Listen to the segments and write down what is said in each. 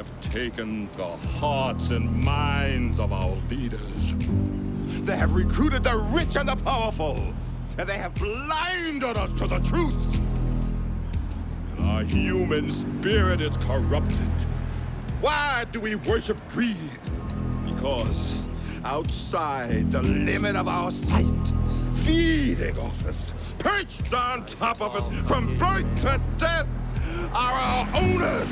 have taken the hearts and minds of our leaders. They have recruited the rich and the powerful, and they have blinded us to the truth. And our human spirit is corrupted. Why do we worship greed? Because outside the limit of our sight, feeding off us, perched on top of us from birth to death, are our owners.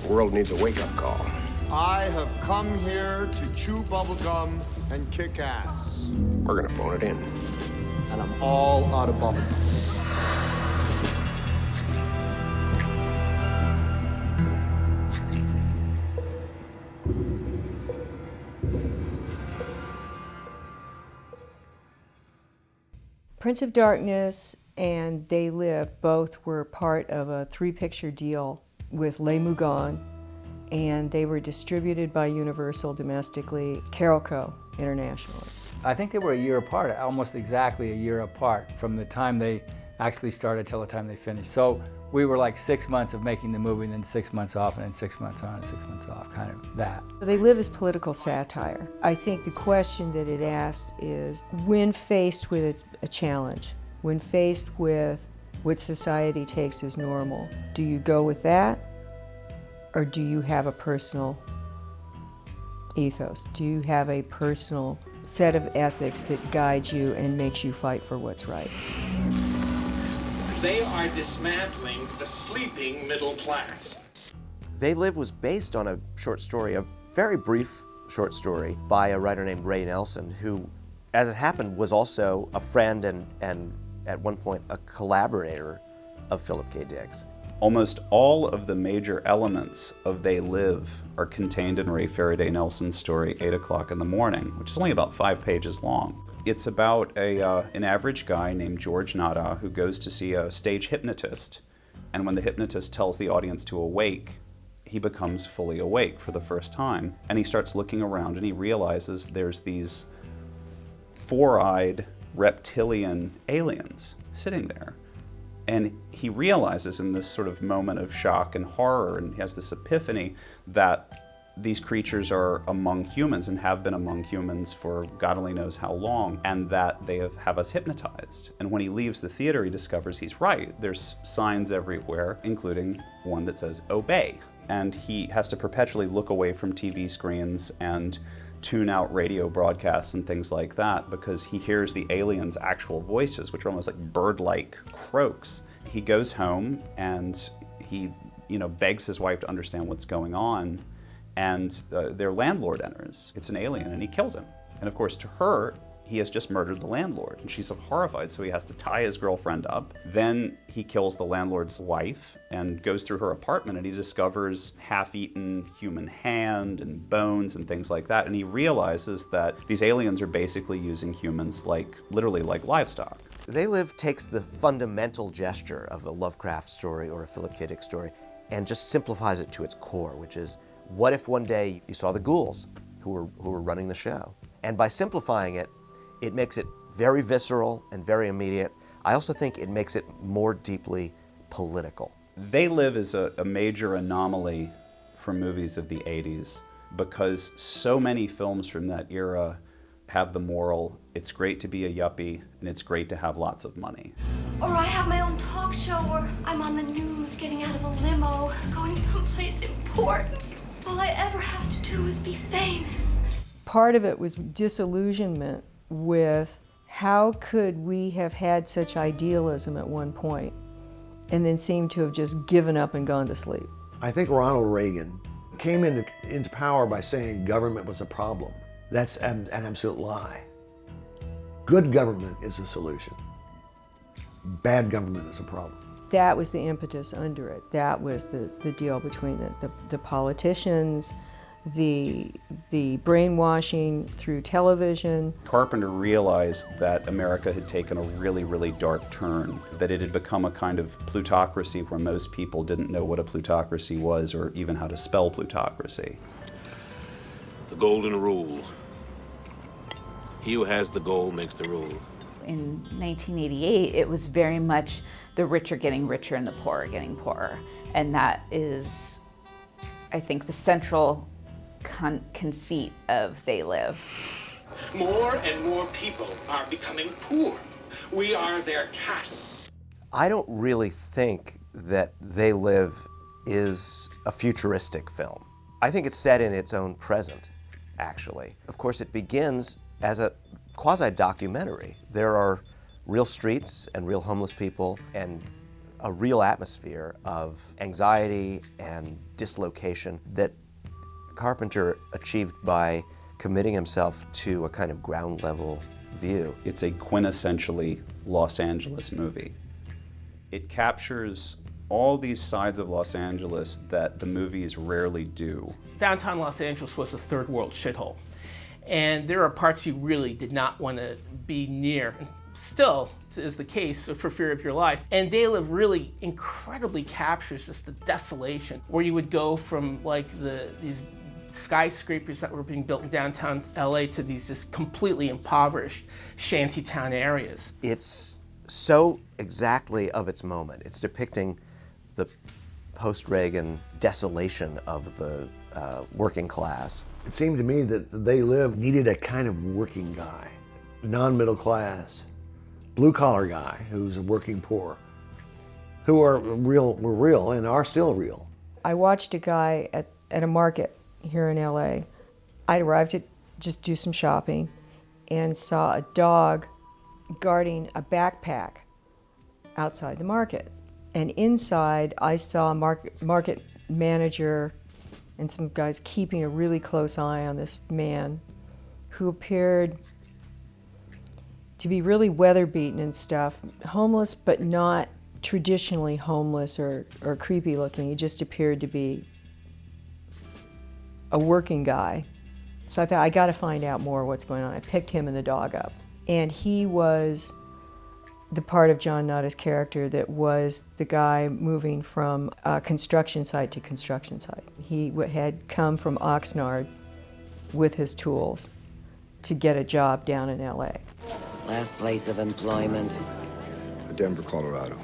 The world needs a wake-up call. I have come here to chew bubblegum and kick ass. We're gonna phone it in. And I'm all out of bubblegum. Prince of Darkness and They Live both were part of a 3-picture deal with Les Mougons, and they were distributed by Universal domestically, Carolco internationally. I think they were a year apart, almost exactly a year apart from the time they actually started till the time they finished. So we were like 6 months of making the movie, and then 6 months off, and then 6 months on, and 6 months off, kind of that. They Live as political satire. I think the question that it asks is, when faced with a challenge, when faced with what society takes as normal, do you go with that, or do you have a personal ethos? Do you have a personal set of ethics that guides you and makes you fight for what's right? They are dismantling the sleeping middle class. They Live was based on a short story, a very brief short story by a writer named Ray Nelson, who, as it happened, was also a friend and at one point a collaborator of Philip K. Dick's. Almost all of the major elements of They Live are contained in Ray Faraday Nelson's story, 8 o'clock in the morning, which is only about 5 pages long. It's about an average guy named George Nada who goes to see a stage hypnotist, and when the hypnotist tells the audience to awake, he becomes fully awake for the first time, and he starts looking around and he realizes there's these 4-eyed reptilian aliens sitting there. And he realizes in this sort of moment of shock and horror, and he has this epiphany that these creatures are among humans and have been among humans for God only knows how long, and that they have us hypnotized. And when he leaves the theater, he discovers he's right. There's signs everywhere, including one that says, "Obey." And he has to perpetually look away from TV screens and tune out radio broadcasts and things like that because he hears the aliens' actual voices, which are almost like bird-like croaks. He goes home and he, begs his wife to understand what's going on, and their landlord enters. It's an alien, and he kills him. And of course, to her, he has just murdered the landlord, and she's horrified, so he has to tie his girlfriend up. Then he kills the landlord's wife and goes through her apartment, and he discovers half-eaten human hand and bones and things like that, and he realizes that these aliens are basically using humans literally like livestock. They Live takes the fundamental gesture of a Lovecraft story or a Philip K. Dick story and just simplifies it to its core, which is, what if one day you saw the ghouls who were running the show? And by simplifying it, it makes it very visceral and very immediate. I also think it makes it more deeply political. They Live is a major anomaly for movies of the 80s because so many films from that era have the moral, it's great to be a yuppie and it's great to have lots of money. Or I have my own talk show, or I'm on the news getting out of a limo, going someplace important. All I ever have to do is be famous. Part of it was disillusionment with how could we have had such idealism at one point and then seem to have just given up and gone to sleep. I think Ronald Reagan came into power by saying government was a problem. That's an absolute lie. Good government is a solution. Bad government is a problem. That was the impetus under it. That was the deal between the politicians, the brainwashing through television. Carpenter realized that America had taken a really, really dark turn, that it had become a kind of plutocracy where most people didn't know what a plutocracy was or even how to spell plutocracy. The golden rule. He who has the gold makes the rules. In 1988, it was very much the rich are getting richer and the poor are getting poorer. And that is I think, the central conceit of They Live. More and more people are becoming poor. We are their cattle. I don't really think that They Live is a futuristic film. I think it's set in its own present, actually. Of course, it begins as a quasi-documentary. There are real streets and real homeless people and a real atmosphere of anxiety and dislocation that Carpenter achieved by committing himself to a kind of ground level view. It's a quintessentially Los Angeles movie. It captures all these sides of Los Angeles that the movies rarely do. Downtown Los Angeles was a third world shithole. And there are parts you really did not want to be near. And still is the case for fear of your life. And They Live really incredibly captures just the desolation, where you would go from like these skyscrapers that were being built in downtown LA to these just completely impoverished shantytown areas. It's so exactly of its moment. It's depicting the post-Reagan desolation of the working class. It seemed to me that They Live needed a kind of working guy, non-middle class, blue-collar guy who's working poor, who were real and are still real. I watched a guy at a market here in LA. I arrived to just do some shopping and saw a dog guarding a backpack outside the market. And inside, I saw a market manager and some guys keeping a really close eye on this man who appeared to be really weather-beaten and stuff, homeless, but not traditionally homeless or creepy looking. He just appeared to be a working guy. So I thought, I gotta find out more what's going on. I picked him and the dog up. And he was the part of John Nutta's character that was the guy moving from construction site to construction site. He had come from Oxnard with his tools to get a job down in LA. Last place of employment? Denver, Colorado.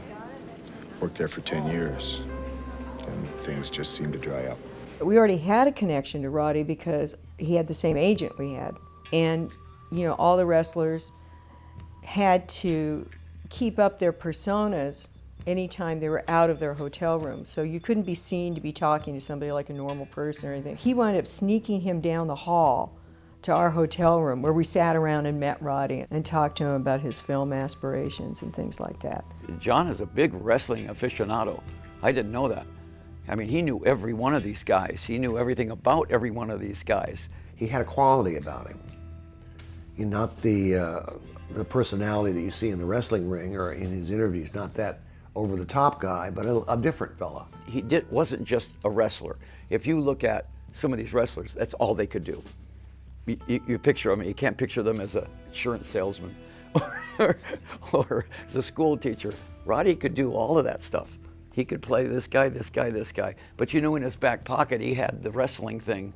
Worked there for 10 years, and things just seemed to dry up. We already had a connection to Roddy because he had the same agent we had. And, you know, all the wrestlers had to keep up their personas anytime they were out of their hotel room. So you couldn't be seen to be talking to somebody like a normal person or anything. He wound up sneaking him down the hall to our hotel room where we sat around and met Roddy and talked to him about his film aspirations and things like that. John is a big wrestling aficionado. I didn't know that. I mean, he knew every one of these guys. He knew everything about every one of these guys. He had a quality about him. Not the personality that you see in the wrestling ring or in his interviews, not that over-the-top guy, but a different fella. He wasn't just a wrestler. If you look at some of these wrestlers, that's all they could do. You picture them, you can't picture them as an insurance salesman or as a school teacher. Roddy could do all of that stuff. He could play this guy, this guy, this guy. But you know, in his back pocket, he had the wrestling thing.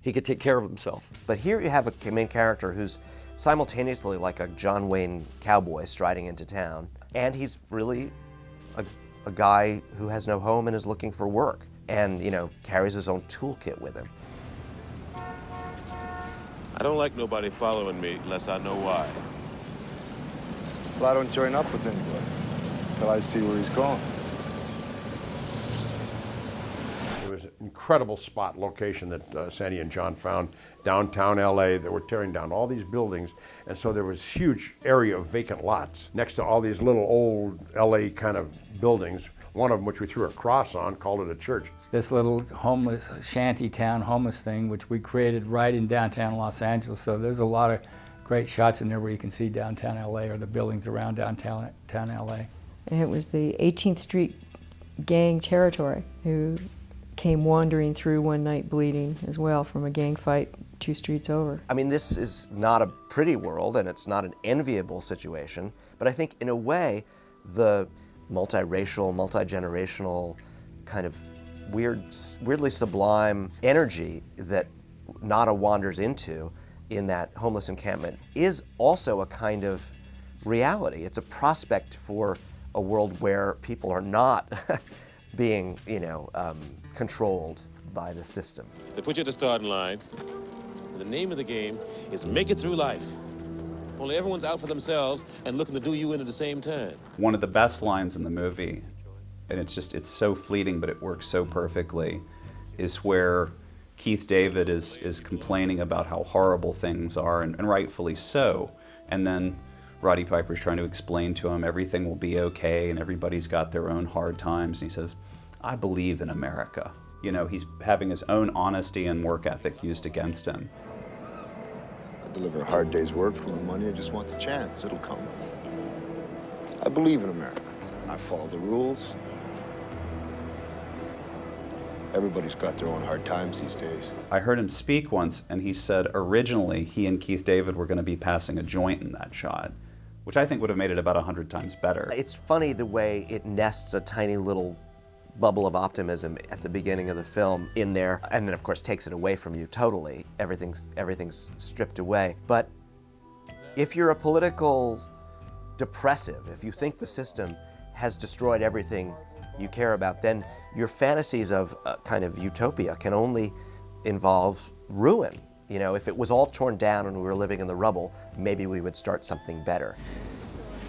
He could take care of himself. But here you have a main character who's simultaneously like a John Wayne cowboy striding into town, and he's really a guy who has no home and is looking for work, and, you know, carries his own toolkit with him. I don't like nobody following me unless I know why. Well, I don't join up with anybody until I see where he's going. It was an incredible spot location that Sandy and John found downtown LA. They were tearing down all these buildings, and so there was huge area of vacant lots next to all these little old LA kind of buildings. One of them, which we threw a cross on, called it a church. This little homeless, shanty town homeless thing, which we created right in downtown Los Angeles. So there's a lot of great shots in there where you can see downtown LA or the buildings around downtown LA. And it was the 18th Street gang territory who came wandering through one night bleeding as well from a gang fight 2 streets over. I mean, this is not a pretty world and it's not an enviable situation, but I think in a way the multiracial, multi-generational kind of weirdly sublime energy that Nutta wanders into in that homeless encampment is also a kind of reality. It's a prospect for a world where people are not being, controlled by the system. They put you at the starting line, and the name of the game is make it through life. Only everyone's out for themselves and looking to do you in at the same time. One of the best lines in the movie, and it's so fleeting, but it works so perfectly, is where Keith David is complaining about how horrible things are, and rightfully so. And then Roddy Piper's trying to explain to him everything will be okay and everybody's got their own hard times. And he says, I believe in America. You know, he's having his own honesty and work ethic used against him. I deliver a hard day's work for my money. I just want the chance. It'll come. I believe in America. I follow the rules. Everybody's got their own hard times these days. I heard him speak once, and he said originally he and Keith David were going to be passing a joint in that shot, which I think would have made it about 100 times better. It's funny the way it nests a tiny little bubble of optimism at the beginning of the film in there, and then of course takes it away from you totally. Everything's stripped away. But if you're a political depressive, if you think the system has destroyed everything you care about, then your fantasies of a kind of utopia can only involve ruin. You know, if it was all torn down and we were living in the rubble, maybe we would start something better.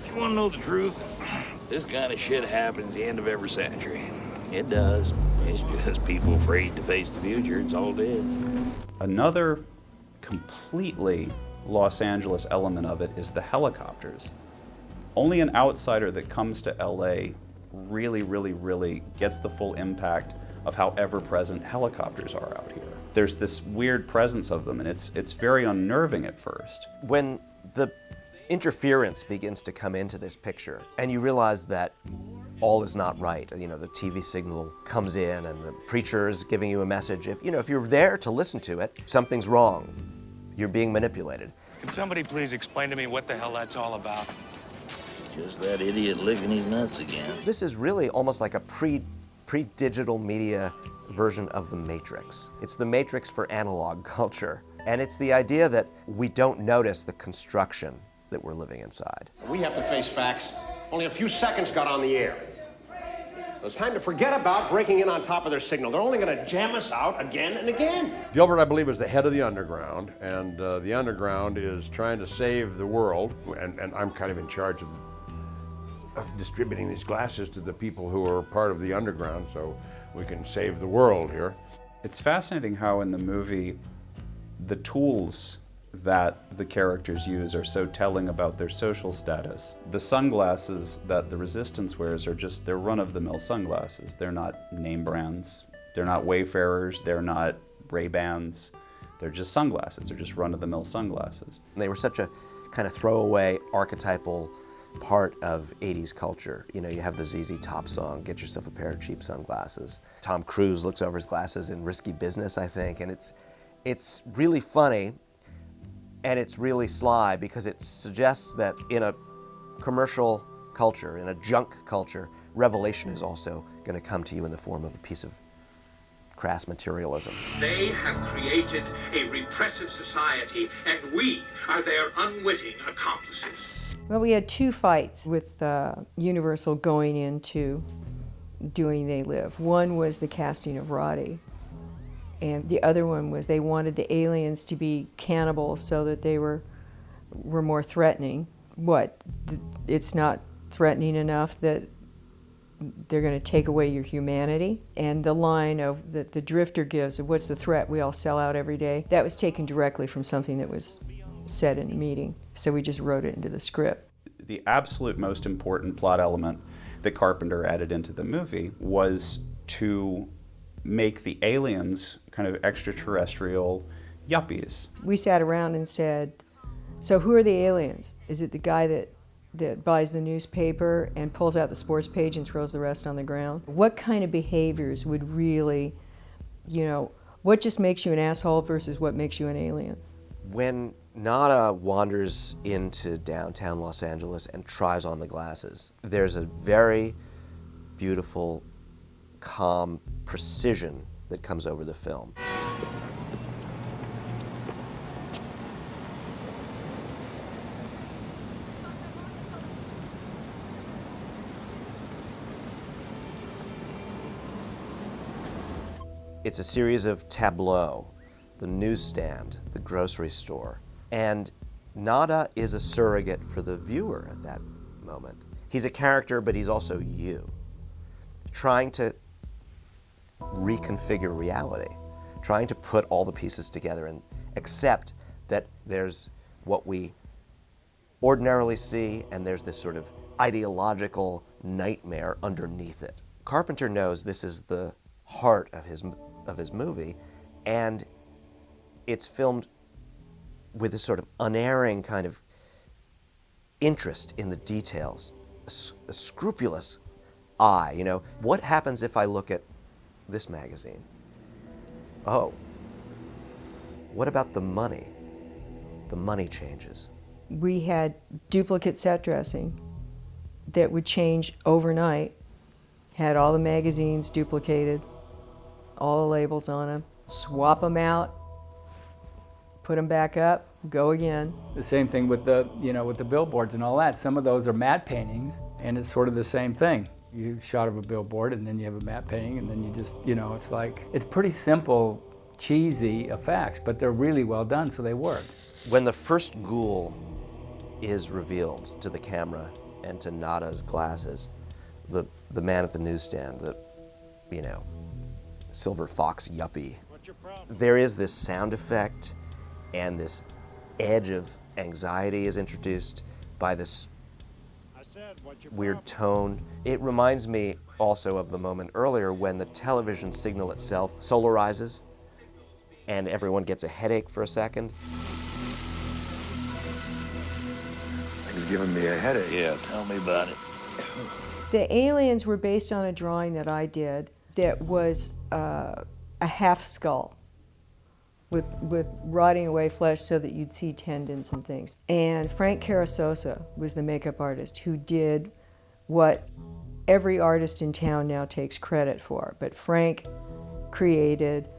If you want to know the truth, this kind of shit happens the end of every century. It does. It's just people afraid to face the future. It's all dead. Another completely Los Angeles element of it is the helicopters. Only an outsider that comes to LA really gets the full impact of how ever-present helicopters are out here. There's this weird presence of them, and it's very unnerving at first. When the interference begins to come into this picture, and you realize that all is not right, you know, the TV signal comes in and the preacher is giving you a message. If you're there to listen to it, something's wrong. You're being manipulated. Can somebody please explain to me what the hell that's all about? Just that idiot licking his nuts again. This is really almost like a pre-digital media version of The Matrix. It's The Matrix for analog culture. And it's the idea that we don't notice the construction that we're living inside. We have to face facts. Only a few seconds got on the air. It's time to forget about breaking in on top of their signal. They're only going to jam us out again and again. Gilbert, I believe, is the head of the Underground, and the Underground is trying to save the world, and I'm kind of in charge of distributing these glasses to the people who are part of the Underground so we can save the world here. It's fascinating how in the movie the tools that the characters use are so telling about their social status. The sunglasses that the Resistance wears are just, they're run-of-the-mill sunglasses. They're not name brands, they're not Wayfarers, they're not Ray-Bans. They're just sunglasses, they're just run-of-the-mill sunglasses. And they were such a kind of throwaway, archetypal part of 80s culture. You know, you have the ZZ Top song, Get Yourself a Pair of Cheap Sunglasses. Tom Cruise looks over his glasses in Risky Business, I think, and it's really funny and it's really sly because it suggests that in a commercial culture, in a junk culture, revelation is also going to come to you in the form of a piece of crass materialism. They have created a repressive society, and we are their unwitting accomplices. Well, we had two fights with Universal going into doing They Live. One was the casting of Roddy, and the other one was they wanted the aliens to be cannibals so that they were more threatening. What? It's not threatening enough that they're going to take away your humanity? And the line of that the Drifter gives of what's the threat, we all sell out every day, that was taken directly from something that was said in a meeting. So we just wrote it into the script. The absolute most important plot element that Carpenter added into the movie was to make the aliens kind of extraterrestrial yuppies. We sat around and said, so who are the aliens? Is it the guy that buys the newspaper and pulls out the sports page and throws the rest on the ground? What kind of behaviors would really, what just makes you an asshole versus what makes you an alien? When Nada wanders into downtown Los Angeles and tries on the glasses, there's a very beautiful, calm precision that comes over the film. It's a series of tableaux, the newsstand, the grocery store. And Nada is a surrogate for the viewer at that moment. He's a character, but he's also you, trying to reconfigure reality, trying to put all the pieces together and accept that there's what we ordinarily see and there's this sort of ideological nightmare underneath it. Carpenter knows this is the heart of his movie, and it's filmed with this sort of unerring kind of interest in the details, a scrupulous eye. You know, what happens if I look at this magazine? Oh, what about the money? The money changes. We had duplicate set dressing that would change overnight, had all the magazines duplicated, all the labels on them, swap them out, put them back up, go again. The same thing with the, with the billboards and all that. Some of those are matte paintings, and it's sort of the same thing. You shot of a billboard, and then you have a matte painting, and then you just, it's like, it's pretty simple, cheesy effects, but they're really well done, so they work. When the first ghoul is revealed to the camera and to Nada's glasses, the man at the newsstand, the, silver fox yuppie, there is this sound effect and this edge of anxiety is introduced by this weird tone. It reminds me also of the moment earlier when the television signal itself solarizes and everyone gets a headache for a second. It's giving me a headache. Yeah, tell me about it. The aliens were based on a drawing that I did that was a half skull with rotting away flesh so that you'd see tendons and things. And Frank Carasosa was the makeup artist who did what every artist in town now takes credit for. But Frank created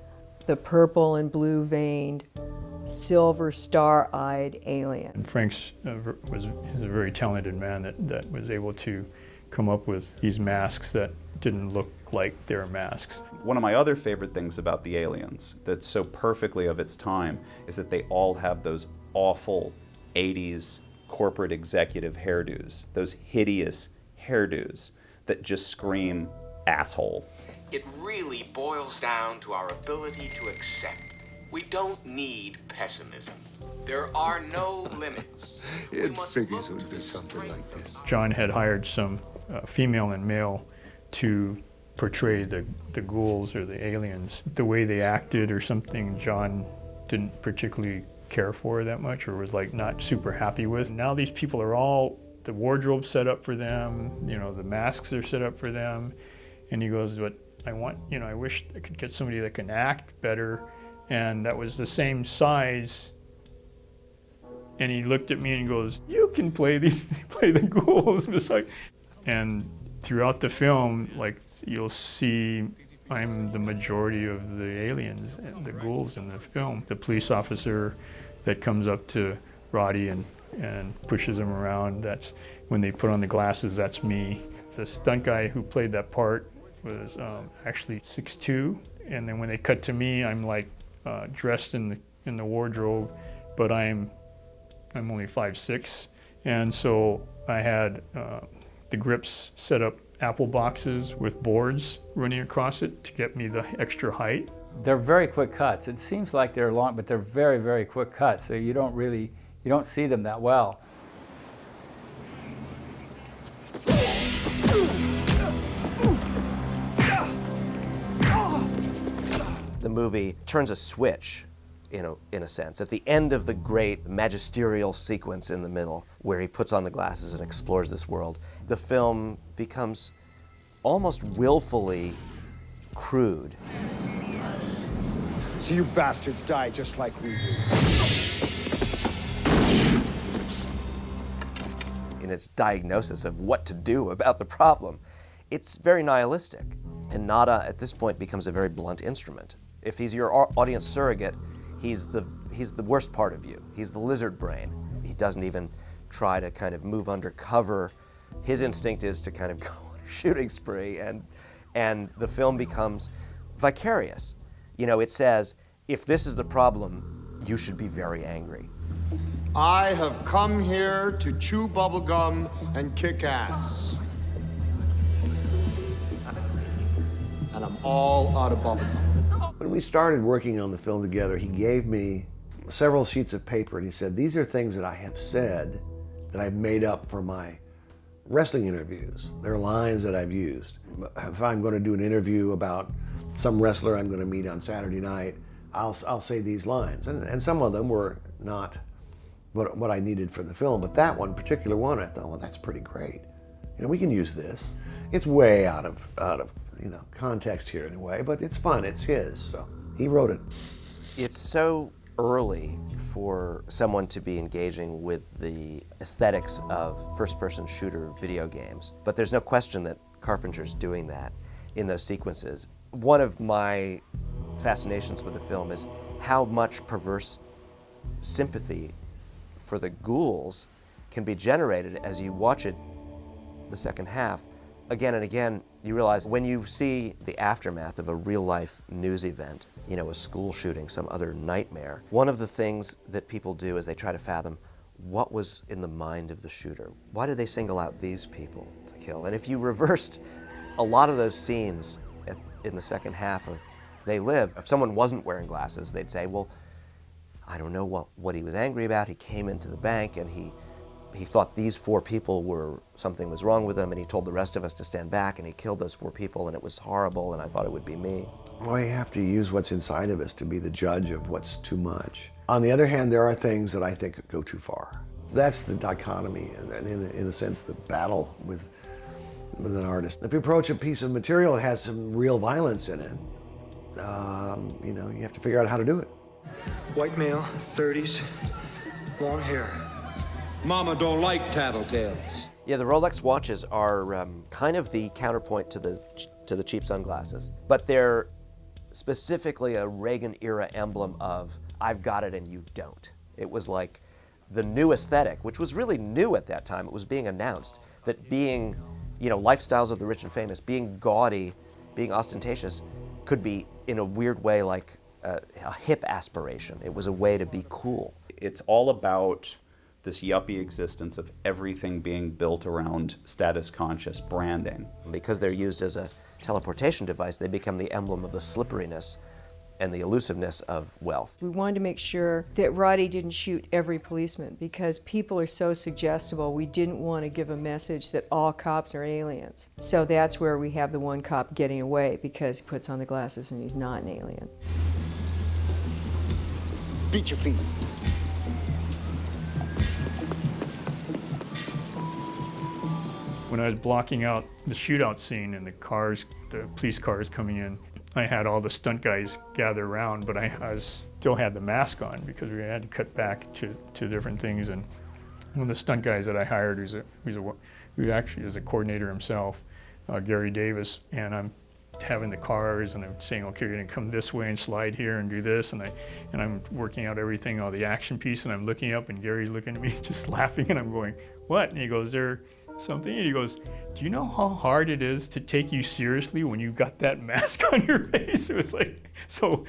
the purple and blue veined, silver star-eyed alien. And Frank's was a very talented man that was able to come up with these masks that didn't look like they were masks. One of my other favorite things about the aliens that's so perfectly of its time is that they all have those awful 80s corporate executive hairdos, those hideous hairdos that just scream asshole. It really boils down to our ability to accept. We don't need pessimism. There are no limits. It figures it would be something like this. John had hired some female and male to portray the ghouls or the aliens. The way they acted or something John didn't particularly care for that much or was like not super happy with. Now these people are all, the wardrobe set up for them, the masks are set up for them. And he goes, but I want, I wish I could get somebody that can act better. And that was the same size. And he looked at me and goes, you can play the ghouls. It was like, and throughout the film, like you'll see I'm the majority of the aliens, the ghouls in the film. The police officer that comes up to Roddy and pushes him around, that's when they put on the glasses, that's me. The stunt guy who played that part was actually 6'2", and then when they cut to me, I'm like dressed in the wardrobe, but I'm only 5'6", and so I had the grips set up apple boxes with boards running across it to get me the extra height. They're very quick cuts. It seems like they're long, but they're very, very quick cuts, so you don't see them that well. The movie turns a switch, in a sense. At the end of the great magisterial sequence in the middle, where he puts on the glasses and explores this world, the film becomes almost willfully crude. So you bastards die just like we do. In its diagnosis of what to do about the problem, it's very nihilistic. And Nada, at this point, becomes a very blunt instrument. If he's your audience surrogate, he's the worst part of you. He's the lizard brain. He doesn't even try to kind of move undercover. His instinct is to kind of go on a shooting spree, and the film becomes vicarious. You know, it says, if this is the problem, you should be very angry. I have come here to chew bubblegum and kick ass. And I'm all out of bubblegum. When we started working on the film together, he gave me several sheets of paper and he said, these are things that I have said that I've made up for my wrestling interviews. They're lines that I've used. If I'm going to do an interview about some wrestler I'm going to meet on Saturday night, I'll say these lines. And some of them were not what I needed for the film, but that one, particular one, I thought, well, that's pretty great. You know, we can use this. It's way out of you know, context here in a way, but it's fun, it's his, so he wrote it. It's so early for someone to be engaging with the aesthetics of first-person shooter video games, but there's no question that Carpenter's doing that in those sequences. One of my fascinations with the film is how much perverse sympathy for the ghouls can be generated as you watch it the second half. Again and again, you realize when you see the aftermath of a real-life news event, you know, a school shooting, some other nightmare, one of the things that people do is they try to fathom what was in the mind of the shooter. Why did they single out these people to kill? And if you reversed a lot of those scenes in the second half of They Live, if someone wasn't wearing glasses, they'd say, well, I don't know what he was angry about. He came into the bank and he thought these 4 people something was wrong with them, and he told the rest of us to stand back, and he killed those 4 people, and it was horrible, and I thought it would be me. Well, you have to use what's inside of us to be the judge of what's too much. On the other hand, there are things that I think go too far. That's the dichotomy, and in a sense, the battle with an artist. If you approach a piece of material that has some real violence in it, you know, you have to figure out how to do it. White male, 30s, long hair. Mama don't like tattletales. Yeah, the Rolex watches are kind of the counterpoint to the cheap sunglasses, but they're specifically a Reagan-era emblem of I've got it and you don't. It was like the new aesthetic, which was really new at that time. It was being announced that being, you know, lifestyles of the rich and famous, being gaudy, being ostentatious, could be in a weird way like a hip aspiration. It was a way to be cool. It's all about this yuppie existence of everything being built around status-conscious branding. Because they're used as a teleportation device, they become the emblem of the slipperiness and the elusiveness of wealth. We wanted to make sure that Roddy didn't shoot every policeman because people are so suggestible. We didn't want to give a message that all cops are aliens. So that's where we have the one cop getting away because he puts on the glasses and he's not an alien. Beat your feet. When I was blocking out the shootout scene and the police cars coming in, I had all the stunt guys gather around, but I still had the mask on because we had to cut back to different things. And one of the stunt guys that I hired, who actually is a coordinator himself, Gary Davis, and I'm having the cars and I'm saying, okay, you're gonna come this way and slide here and do this, and I'm working out everything, all the action piece, and I'm looking up and Gary's looking at me just laughing, and I'm going, what? And he goes, there something? And he goes, do you know how hard it is to take you seriously when you got that mask on your face? It was like, so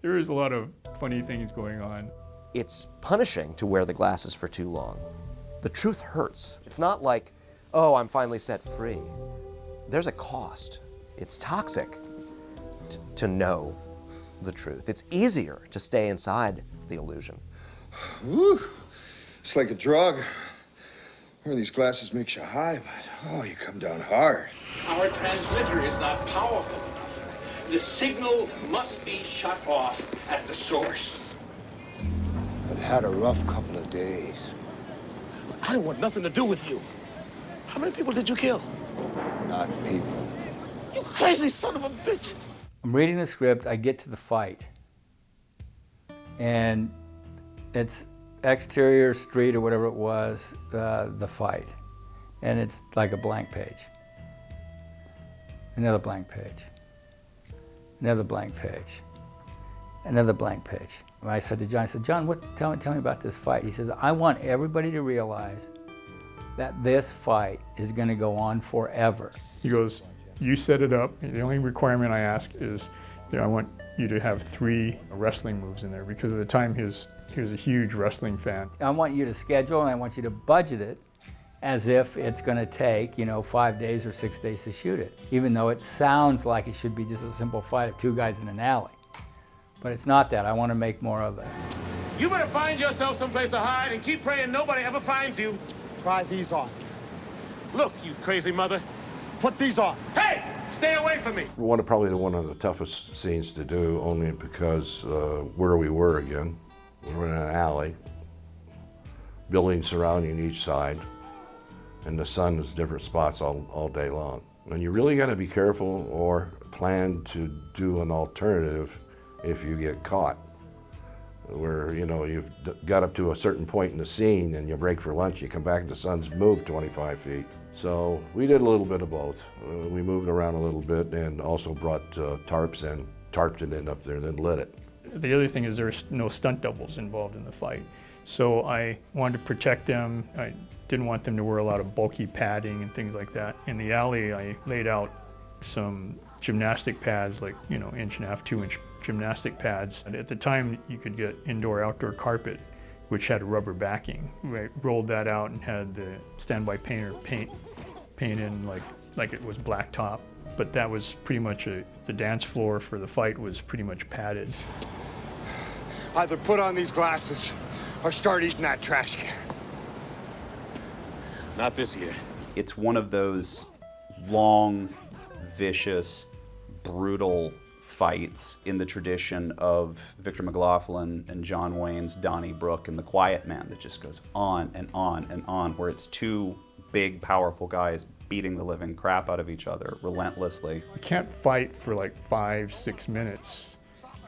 there is a lot of funny things going on. It's punishing to wear the glasses for too long. The truth hurts. It's not like, oh, I'm finally set free. There's a cost. It's toxic to know the truth. It's easier to stay inside the illusion. Woo! It's like a drug. Wearing these glasses makes you high, but oh, you come down hard. Our transmitter is not powerful enough. The signal must be shut off at the source. I've had a rough couple of days. I didn't want nothing to do with you. How many people did you kill? Not people. You crazy son of a bitch. I'm reading the script, I get to the fight, and it's exterior street or whatever it was, the fight. And it's like a blank page. Another blank page. Another blank page. Another blank page. And I said to John, tell me about this fight. He says, I want everybody to realize that this fight is going to go on forever. He goes, you set it up. The only requirement I ask is that I want you to have 3 wrestling moves in there, because at the time he was a huge wrestling fan. I want you to schedule and I want you to budget it as if it's going to take, 5 days or 6 days to shoot it, even though it sounds like it should be just a simple fight of 2 guys in an alley. But it's not that. I want to make more of it. You better find yourself someplace to hide and keep praying nobody ever finds you. Try these on. Look, you crazy mother. Put these on. Hey, stay away from me. Probably one of the toughest scenes to do, only because where we were again. We were in an alley, buildings surrounding each side, and the sun is different spots all day long. And you really got to be careful or plan to do an alternative if you get caught. Where, you've got up to a certain point in the scene and you break for lunch, you come back and the sun's moved 25 feet. So we did a little bit of both. We moved around a little bit and also brought tarps and tarped it in up there and then lit it. The other thing is there's no stunt doubles involved in the fight. So I wanted to protect them. I didn't want them to wear a lot of bulky padding and things like that. In the alley, I laid out some gymnastic pads, like, 1.5-inch, 2-inch gymnastic pads. And at the time, you could get indoor-outdoor carpet, which had a rubber backing. I rolled that out and had the standby painter paint in like it was blacktop. But that was pretty much the dance floor for the fight was pretty much padded. Either put on these glasses or start eating that trash can. Not this year. It's one of those long, vicious, brutal fights in the tradition of Victor McLaughlin and John Wayne's Donnybrook and The Quiet Man that just goes on and on and on, where it's 2 big, powerful guys beating the living crap out of each other relentlessly. You can't fight for like 5-6 minutes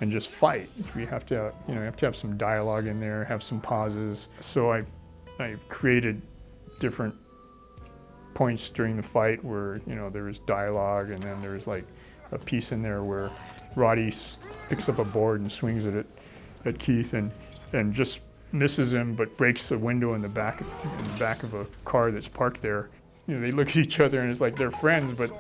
and just fight. You have to, have some dialogue in there, have some pauses. So I created different points during the fight where, there was dialogue, and then there was like a piece in there where Roddy picks up a board and swings it at Keith and just misses him, but breaks a window in the back of a car that's parked there. They look at each other and it's like they're friends, but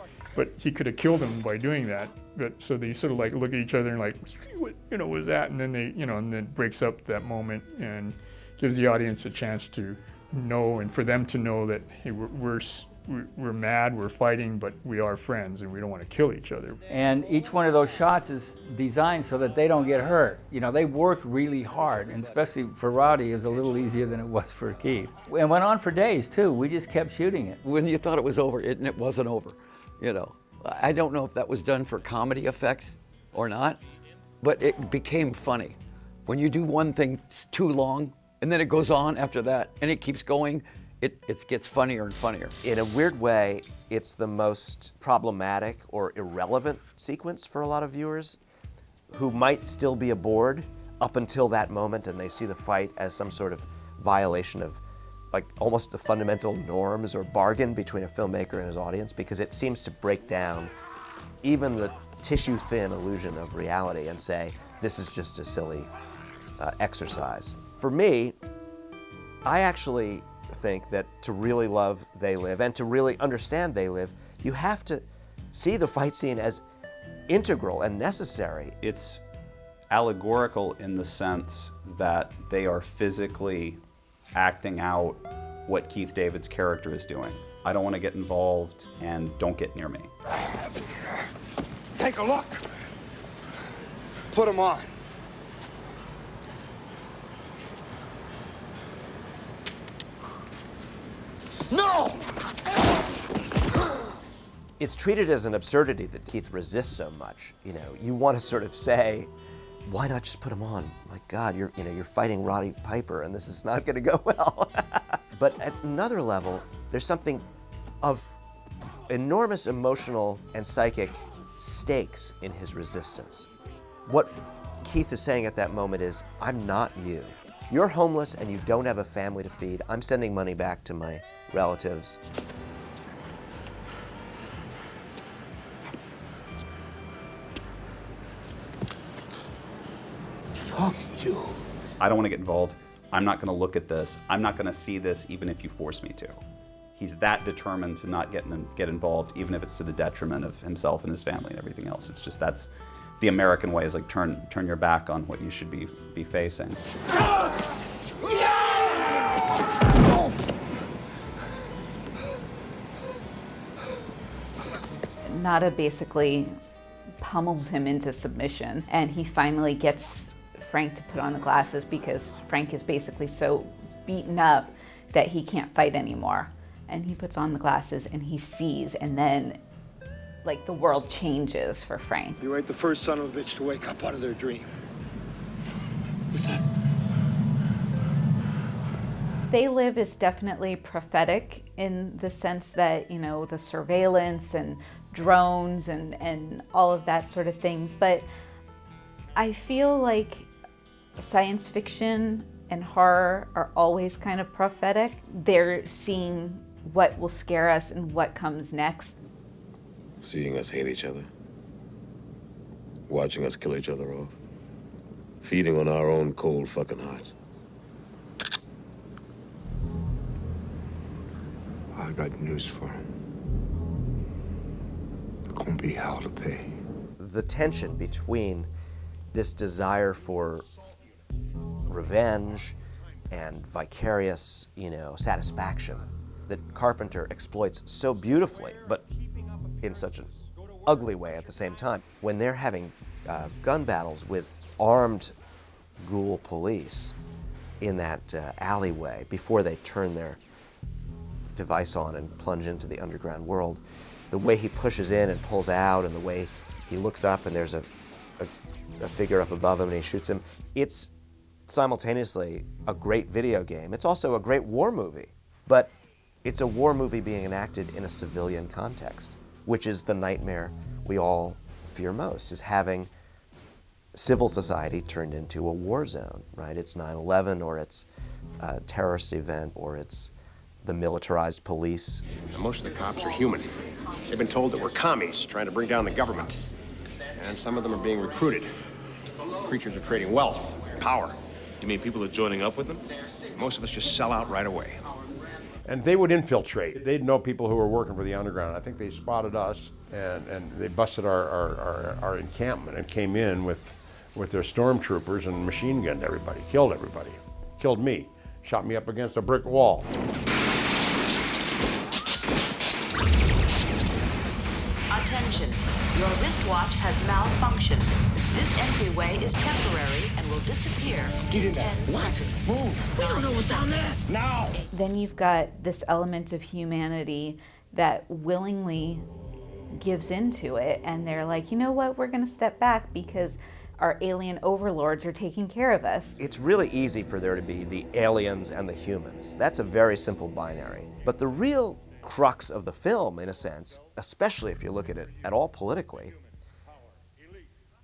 he could have killed him by doing that. But so they sort of like look at each other and like, what was that? And then and then breaks up that moment and gives the audience a chance to know, and for them to know that, hey, we're mad, we're fighting, but we are friends and we don't want to kill each other. And each one of those shots is designed so that they don't get hurt. They worked really hard, and especially for Roddy, it was a little easier than it was for Keith. It went on for days too. We just kept shooting it. When you thought it was over, it wasn't over. I don't know if that was done for comedy effect or not, but it became funny. When you do one thing too long, and then it goes on after that, and it keeps going, it gets funnier and funnier. In a weird way, it's the most problematic or irrelevant sequence for a lot of viewers who might still be aboard up until that moment, and they see the fight as some sort of violation of like almost the fundamental norms or bargain between a filmmaker and his audience, because it seems to break down even the tissue-thin illusion of reality and say, this is just a silly exercise. For me, I actually think that to really love They Live and to really understand They Live, you have to see the fight scene as integral and necessary. It's allegorical in the sense that they are physically acting out what Keith David's character is doing. I don't want to get involved, and don't get near me. Take a look. Put them on. No! It's treated as an absurdity that Keith resists so much. You want to sort of say, why not just put him on? My God, you're fighting Roddy Piper, and this is not going to go well. But at another level, there's something of enormous emotional and psychic stakes in his resistance. What Keith is saying at that moment is, I'm not you. You're homeless and you don't have a family to feed. I'm sending money back to my relatives. Fuck you. I don't want to get involved. I'm not going to look at this. I'm not going to see this even if you force me to. He's that determined to not get involved, even if it's to the detriment of himself and his family and everything else. It's just that's The American way is like turn your back on what you should be facing. Nada basically pummels him into submission, and he finally gets Frank to put on the glasses because Frank is basically so beaten up that he can't fight anymore. And he puts on the glasses and he sees, and then like the world changes for Frank. You ain't the first son of a bitch to wake up out of their dream. What's that? They Live is definitely prophetic in the sense that, you know, the surveillance and drones and all of that sort of thing. But I feel like science fiction and horror are always kind of prophetic. They're seeing what will scare us and what comes next. Seeing us hate each other. Watching us kill each other off. Feeding on our own cold fucking hearts. I got news for him. There's gonna be hell to pay. The tension between this desire for revenge and vicarious, satisfaction that Carpenter exploits so beautifully, but in such an ugly way at the same time. When they're having gun battles with armed ghoul police in that alleyway before they turn their device on and plunge into the underground world, the way he pushes in and pulls out and the way he looks up and there's a figure up above him and he shoots him, it's simultaneously a great video game. It's also a great war movie, but it's a war movie being enacted in a civilian context, which is the nightmare we all fear most, is having civil society turned into a war zone, right? It's 9/11, or it's a terrorist event, or it's the militarized police. Now, most of the cops are human. They've been told that we're commies trying to bring down the government. And some of them are being recruited. Creatures are trading wealth, power. You mean people are joining up with them? Most of us just sell out right away. And they would infiltrate. They'd know people who were working for the underground. I think they spotted us and they busted our encampment and came in with their stormtroopers and machine gunned everybody, killed everybody. Killed me, shot me up against a brick wall. Attention, your wristwatch has malfunctioned. This entryway is temporary and will disappear in 10 seconds. Move! We don't know what's down there! Now! Then you've got this element of humanity that willingly gives into it, and they're like, you know what, we're gonna step back because our alien overlords are taking care of us. It's really easy for there to be the aliens and the humans. That's a very simple binary. But the real crux of the film, in a sense, especially if you look at it at all politically,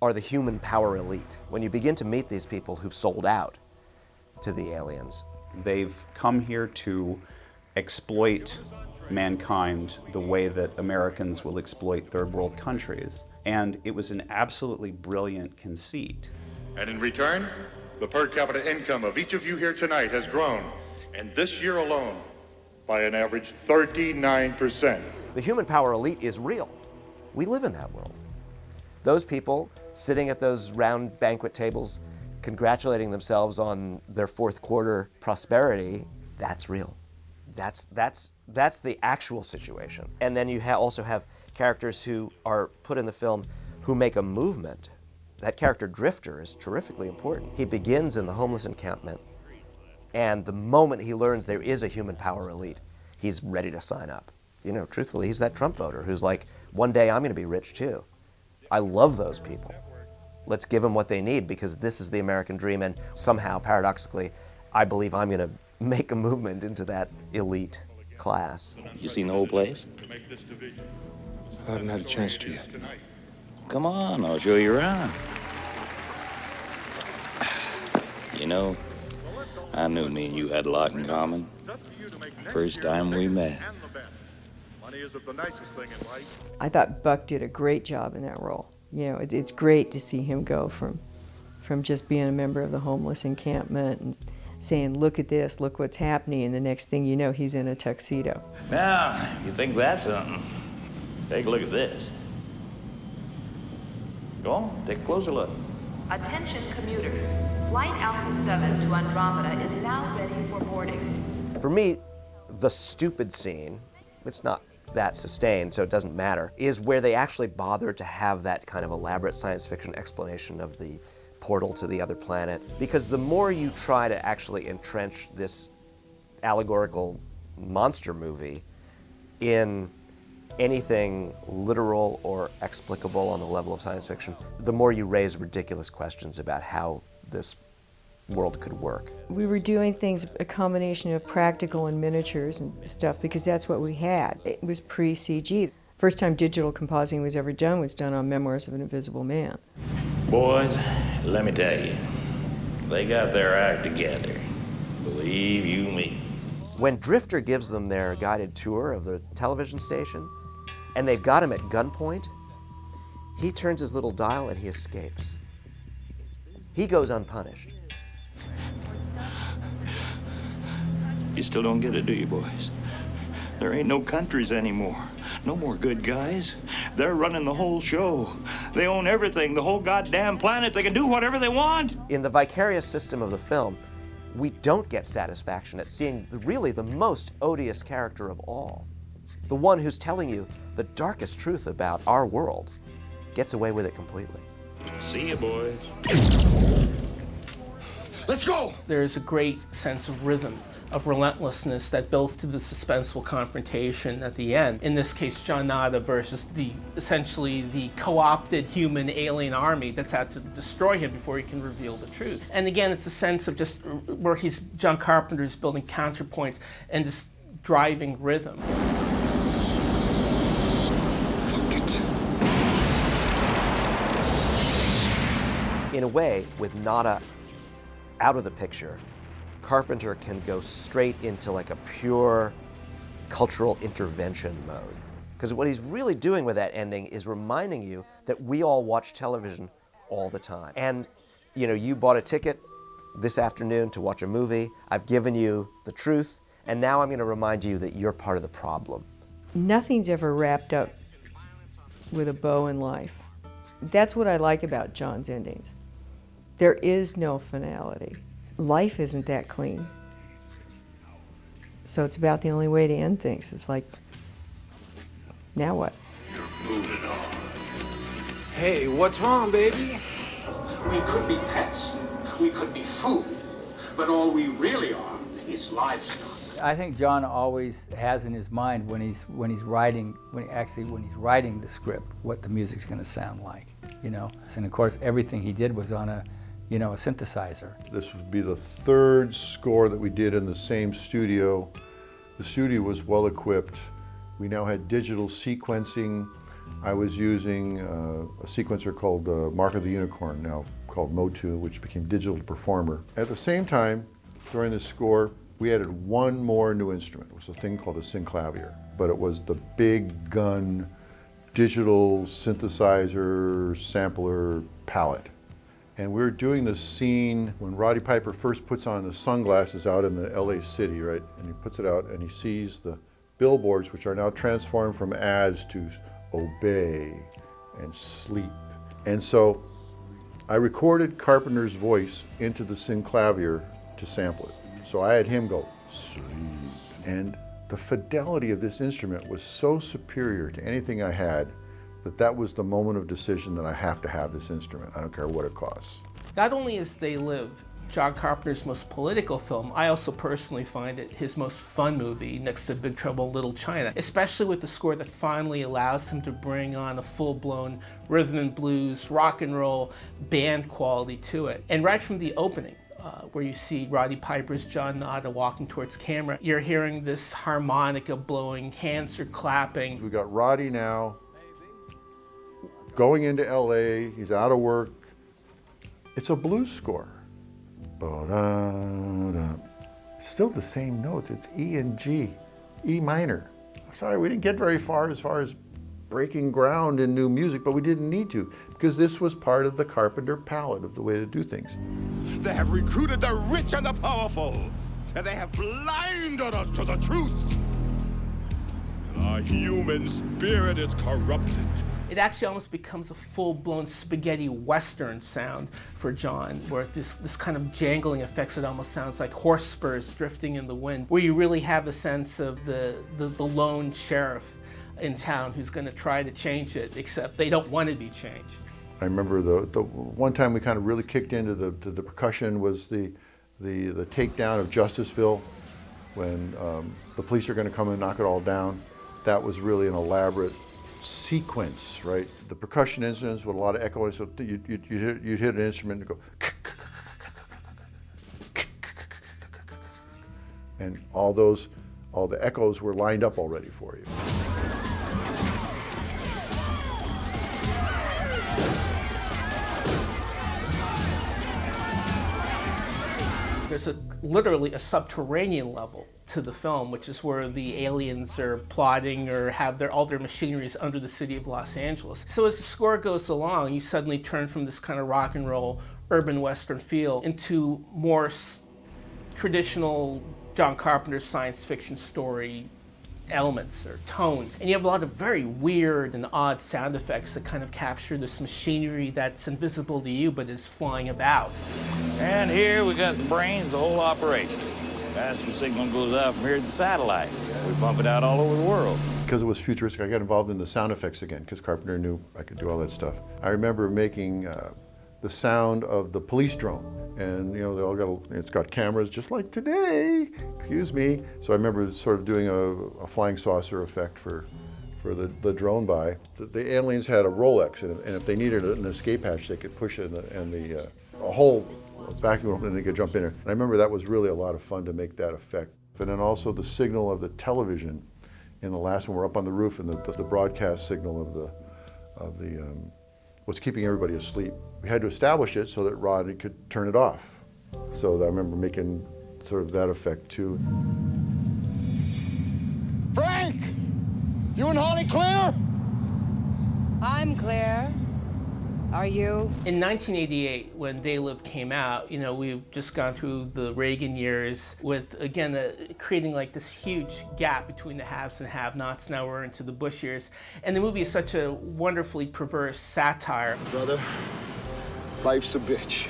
are the human power elite. When you begin to meet these people who've sold out to the aliens. They've come here to exploit mankind the way that Americans will exploit third world countries. And it was an absolutely brilliant conceit. And in return, the per capita income of each of you here tonight has grown, and this year alone, by an average 39%. The human power elite is real. We live in that world. Those people sitting at those round banquet tables, congratulating themselves on their fourth quarter prosperity, that's real. That's the actual situation. And then you also have characters who are put in the film who make a movement. That character Drifter is terrifically important. He begins in the homeless encampment, and the moment he learns there is a human power elite, he's ready to sign up. Truthfully, he's that Trump voter who's like, one day I'm gonna be rich too. I love those people. Let's give them what they need because this is the American dream, and somehow, paradoxically, I believe I'm gonna make a movement into that elite class. You seen the whole place? I haven't had a chance to yet. Come on, I'll show you around. You know, I knew me and you had a lot in common. First time we met. I thought Buck did a great job in that role. It's great to see him go from just being a member of the homeless encampment and saying, look at this, look what's happening, and the next thing you know, he's in a tuxedo. Now, you think that's something? Take a look at this. Go on, take a closer look. Attention commuters. Flight Alpha 7 to Andromeda is now ready for boarding. For me, the stupid scene, it's not that sustained, so it doesn't matter, is where they actually bother to have that kind of elaborate science fiction explanation of the portal to the other planet. Because the more you try to actually entrench this allegorical monster movie in anything literal or explicable on the level of science fiction, the more you raise ridiculous questions about how this world could work. We were doing things, a combination of practical and miniatures and stuff, because that's what we had. It was pre-CG. First time digital compositing was ever done was done on Memoirs of an Invisible Man. Boys, let me tell you, they got their act together. Believe you me. When Drifter gives them their guided tour of the television station, and they've got him at gunpoint, he turns his little dial and he escapes. He goes unpunished. You still don't get it, do you, boys? There ain't no countries anymore. No more good guys. They're running the whole show. They own everything, the whole goddamn planet. They can do whatever they want. In the vicarious system of the film, we don't get satisfaction at seeing really the most odious character of all. The one who's telling you the darkest truth about our world gets away with it completely. See you, boys. Let's go! There's a great sense of rhythm, of relentlessness that builds to the suspenseful confrontation at the end. In this case, John Nada versus essentially the co-opted human alien army that's out to destroy him before he can reveal the truth. And again, it's a sense of just where John Carpenter's building counterpoints and this driving rhythm. In a way, with Nada out of the picture, Carpenter can go straight into like a pure cultural intervention mode. Because what he's really doing with that ending is reminding you that we all watch television all the time. And you bought a ticket this afternoon to watch a movie. I've given you the truth, and now I'm going to remind you that you're part of the problem. Nothing's ever wrapped up with a bow in life. That's what I like about John's endings. There is no finality. Life isn't that clean. So it's about the only way to end things. It's like, now what? You're moving on. Hey, what's wrong, baby? We could be pets, we could be food, but all we really are is livestock. I think John always has in his mind when he's writing the script what the music's going to sound like, And of course, everything he did was on a synthesizer. This would be the third score that we did in the same studio. The studio was well equipped. We now had digital sequencing. I was using a sequencer called Mark of the Unicorn, now called Motu, which became Digital Performer. At the same time, during the score, we added one more new instrument. It was a thing called a synclavier, but it was the big gun digital synthesizer sampler palette. And we were doing this scene when Roddy Piper first puts on the sunglasses out in the LA city, right? And he puts it out and he sees the billboards, which are now transformed from ads to obey and sleep. And so I recorded Carpenter's voice into the synclavier to sample it. So I had him go, sleep. And the fidelity of this instrument was so superior to anything I had that was the moment of decision that I have to have this instrument. I don't care what it costs. Not only is They Live John Carpenter's most political film, I also personally find it his most fun movie next to Big Trouble in Little China, especially with the score that finally allows him to bring on a full-blown rhythm and blues, rock and roll, band quality to it. And right from the opening, where you see Roddy Piper's John Nada walking towards camera, you're hearing this harmonica blowing, hands are clapping. We got Roddy now, going into LA, he's out of work. It's a blues score. Still the same notes, it's E and G, E minor. Sorry, we didn't get very far as breaking ground in new music, but we didn't need to, because this was part of the Carpenter palette of the way to do things. They have recruited the rich and the powerful, and they have blinded us to the truth. And our human spirit is corrupted. It actually almost becomes a full-blown spaghetti western sound for John, where this kind of jangling effects, it almost sounds like horse spurs drifting in the wind, where you really have a sense of the lone sheriff in town who's going to try to change it, except they don't want to be changed. I remember the one time we kind of really kicked into the percussion was the takedown of Justiceville, when the police are going to come and knock it all down. That was really an elaborate sequence, right? The percussion instruments with a lot of echo, so you'd hit an instrument and go, and all the echoes were lined up already for you. There's literally a subterranean level to the film, which is where the aliens are plotting or have all their machineries under the city of Los Angeles. So as the score goes along, you suddenly turn from this kind of rock and roll, urban western feel into more traditional John Carpenter science fiction story elements or tones. And you have a lot of very weird and odd sound effects that kind of capture this machinery that's invisible to you but is flying about. And here we got the brains of the whole operation. Faster signal goes out from here to the satellite. We bump it out all over the world. Because it was futuristic, I got involved in the sound effects again, because Carpenter knew I could do all that stuff. I remember making the sound of the police drone. And they all it's got cameras just like today, excuse me. So I remember sort of doing a flying saucer effect for the drone by. The aliens had a Rolex, and if they needed an escape hatch, they could push it and a whole vacuum, and they could jump in there. And I remember that was really a lot of fun to make that effect. And then also the signal of the television in the last one, we're up on the roof, and the broadcast signal of the was keeping everybody asleep. We had to establish it so that Rodney could turn it off. So I remember making sort of that effect too. Frank! You and Holly clear? I'm clear. Are you? In 1988, when They Live came out, we've just gone through the Reagan years with, again, creating like this huge gap between the haves and have-nots. Now we're into the Bush years. And the movie is such a wonderfully perverse satire. Brother, life's a bitch.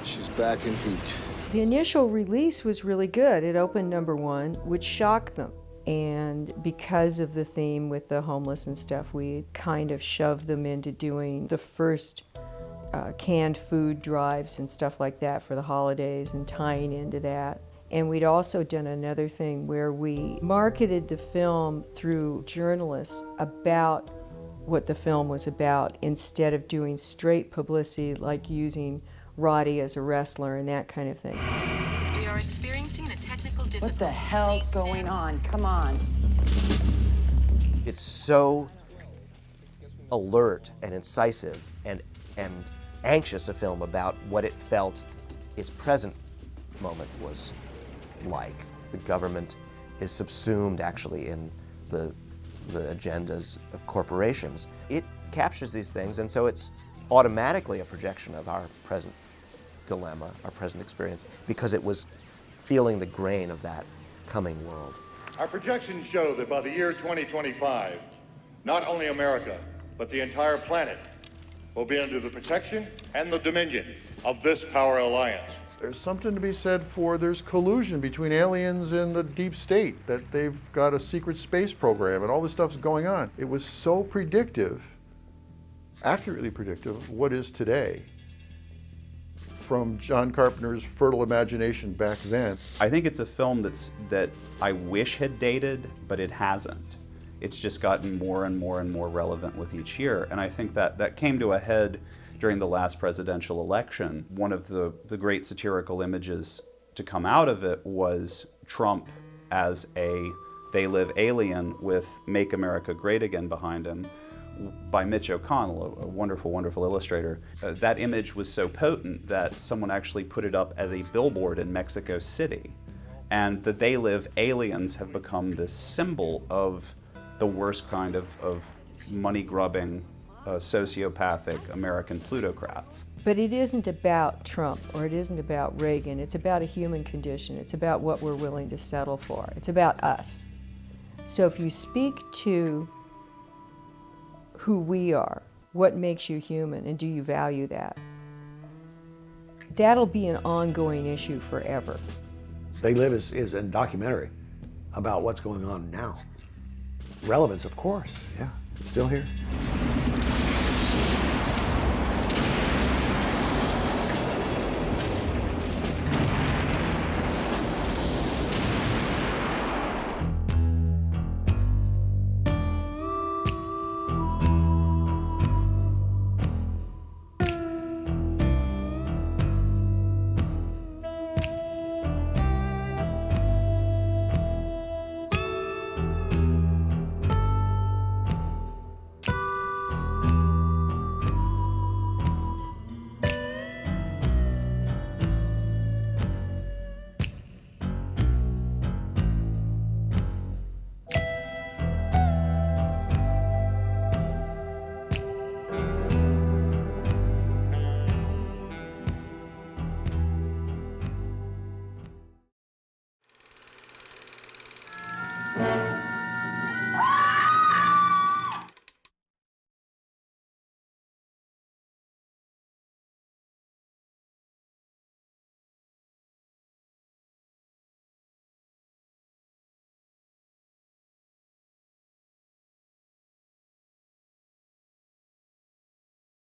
She's back in heat. The initial release was really good. It opened #1, which shocked them. And because of the theme with the homeless and stuff, we kind of shoved them into doing the first canned food drives and stuff like that for the holidays and tying into that. And we'd also done another thing where we marketed the film through journalists about what the film was about instead of doing straight publicity like using Roddy as a wrestler and that kind of thing. We are experiencing a technical difficulty. What the hell's going on? Come on. It's so alert and incisive and anxious a film about what it felt its present moment was like. The government is subsumed actually in the agendas of corporations. It captures these things, and so it's automatically a projection of our present dilemma, our present experience, because it was feeling the grain of that coming world. Our projections show that by the year 2025, not only America, but the entire planet will be under the protection and the dominion of this power alliance. There's something to be said for there's collusion between aliens and the deep state, that they've got a secret space program and all this stuff's going on. It was so predictive, accurately predictive of what is today from John Carpenter's fertile imagination back then. I think it's a film that I wish had dated, but it hasn't. It's just gotten more and more and more relevant with each year. And I think that came to a head during the last presidential election. One of the great satirical images to come out of it was Trump as a They Live alien with Make America Great Again behind him by Mitch O'Connell, a wonderful, wonderful illustrator. That image was so potent that someone actually put it up as a billboard in Mexico City. And the They Live aliens have become this symbol of the worst kind of money-grubbing, sociopathic American plutocrats. But it isn't about Trump or it isn't about Reagan. It's about a human condition. It's about what we're willing to settle for. It's about us. So if you speak to who we are, what makes you human, and do you value that? That'll be an ongoing issue forever. They Live is a documentary about what's going on now. Relevance, of course, yeah, it's still here.